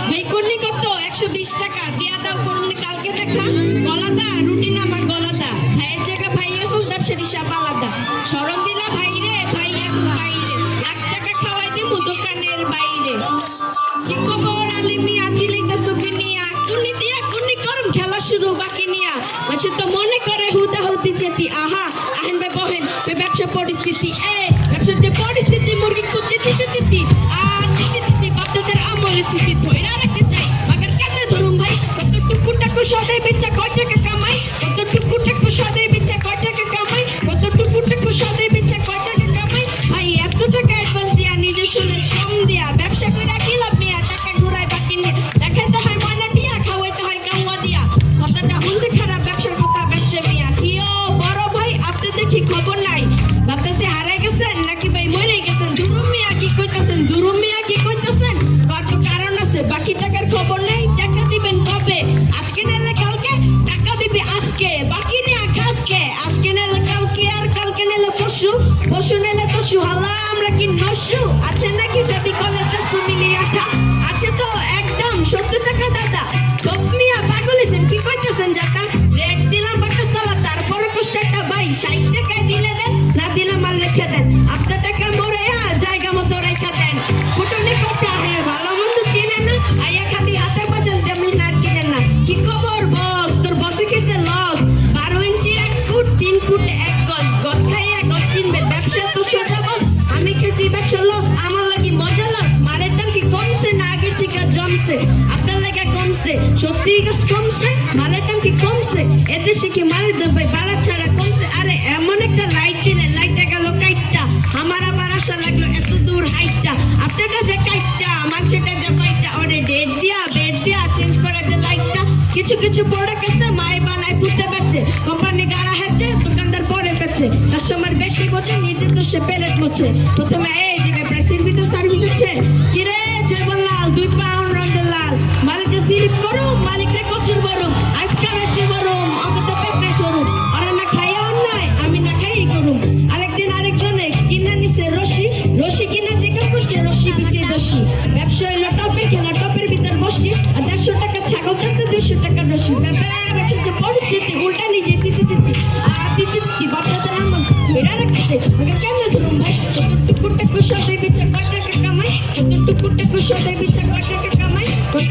ভাই কোনি কত 120 টাকা দিয়া দাও করুন কালকে দেখা গলাদা রুটি না আমার গলাদা ভাইয়ের জায়গা ভাই আসল ব্যবসার হিসাব আলাদা শরম দিলা ভাই রে ভাই আসল বাইরে 1 টাকা খাওয়াই দিমু দোকানের বাইরে কি খবর আলিমি আছি লইতা সুকি নিয়া কোনি দিয়া কোনি করম খেলা শুরু বাকি নিয়া মাঝে তো মনে করে হুদা হতি যেতি আহা আহেন ভাই বহেন ব্যবসা পরিস্থিতি ব্যবসার যে পরিস্থিতি মুরগি কুচি দিতে দিতি দিতে বাচ্চাদের আমলে স্মৃতি ধইরা রাখতে চাই মাগার কেমনে ধরুম ভাই কত টুকু টাকু সদাই বেচা কয় টাকা কামাই কত টুকু টাকু সদাই বেচা কয় টাকা কামাই কত টুকু টাকু সদাই বেচা কয় টাকা কামাই ভাই এত টাকা অ্যাডভান্স দিয়া নিজে শুনে শ্রম দিয়া ব্যবসা কইরা কি লাভ মিয়া টাকা ঘুরাই বাকি নিয়ে দেখাইতে হয় ময়না দিয়া খাওয়াইতে হয় কাউয়া দিয়া কথাটা হুলতে খারাপ ব্যবসার কথা ব্যবসা মিয়া কিও বড় ভাই আপনি দেখি খবর নাই ভাবতেছে হারাই গেছেন নাকি ভাই মরে গেছেন দুরুমিয়া কি কইতাছেন দুরুমিয়া কি কইতাছেন কত কারণ আছে বাকি টাকার খবর নেই টাকা দিবেন কবে আজকে নিলে কালকে টাকা দিবে আজকে বাকি নিয়ে আজকে আজকে নিলে কালকে আর কালকে নিলে পরশু পরশু নিলে পরশু হালা আমরা কি নশু আছে নাকি যাবি কলেজে সুমিলি আঠা আছে তো একদম 70 টাকা দাদা গপমিয়া পাগল হইছেন কি কইতাছেন জাতা রেট দিলাম বাটা সালা তারপর কষ্টটা ভাই 60 টাকা দিলে দেন না দিলে মাল রেখে দেন আপনার টাকা মরে জায়গা মতো রেখে দেন ফুটনে কথা হ্যাঁ ভালো মন্দ চিনেন না আইয়া খালি হাতে বাজান তেমনি আর কিনেন না কি খবর বস তোর বসে খেয়েছে লস 12 ইঞ্চি 1 ফুট 3 ফুট 1 গজ গজ খাইয়া গজ চিনবে ব্যবসা তো সোজা বস আমি খেয়েছি ব্যবসা লস আমার লাগি মজা লস মালের দাম কি কমছে না আগে থেকে জমছে আপনার লাগে কমছে সত্যি গজ কমছে মালের দাম কি কমছে এদেশে কি মালের দাম ভাই বাড়া ছাড়া কমছে আরে এমন একটা লাইট কিনে লাইটটা গেল কাইটটা আমার আবার আশা লাগলো এত দূর হাইটটা আপনারটা যে কাইটটা মানুষটা যে ফাইটটা ওরে ডেট দিয়া বেড দিয়া চেঞ্জ করে দে লাইটটা কিছু কিছু প্রোডাক্ট আছে মাই বানায় পুঁতে বেচে কোম্পানি গাড়া হেছে দোকানদার পরে বেচে কাস্টমার বেশি বোঝে নিজে তো সে প্যালেট মোছে প্রথমে এই জায়গায় প্রাইসের ভিতর সার্ভিস আছে কিরে জয়বলাল 2 পাউন্ড রঙের লাল মালিক যে স্লিপ করো মালিক রে কচুর বরম আজকে বেশি বরম অন্তত পেপরে সরুম ওরা না খাইয়া অন্যায় আমি না খাই করুম আরেকদিন আরেকজনে কিনে নিছে রশি রশি কিনে জিজ্ঞাসা করছে রশি বিচে দোষী ব্যবসা হইলো টপে খেলা টপের ভিতর বসি আর 150 টাকা ছাগল থাকতে 200 টাকা রশি ব্যবসার যে পরিস্থিতি উল্টা নিজে দিতে দিতে আর দিতে দিতে বাচ্চাদের আমার ধরে রাখছে ওকে কেমনে ধরুন ভাই কত টুকু টাকু সদাই বেচা কয় টাকা কামাই কত টুকু টাকু সদাই বেচা কয় টাকা কামাই কত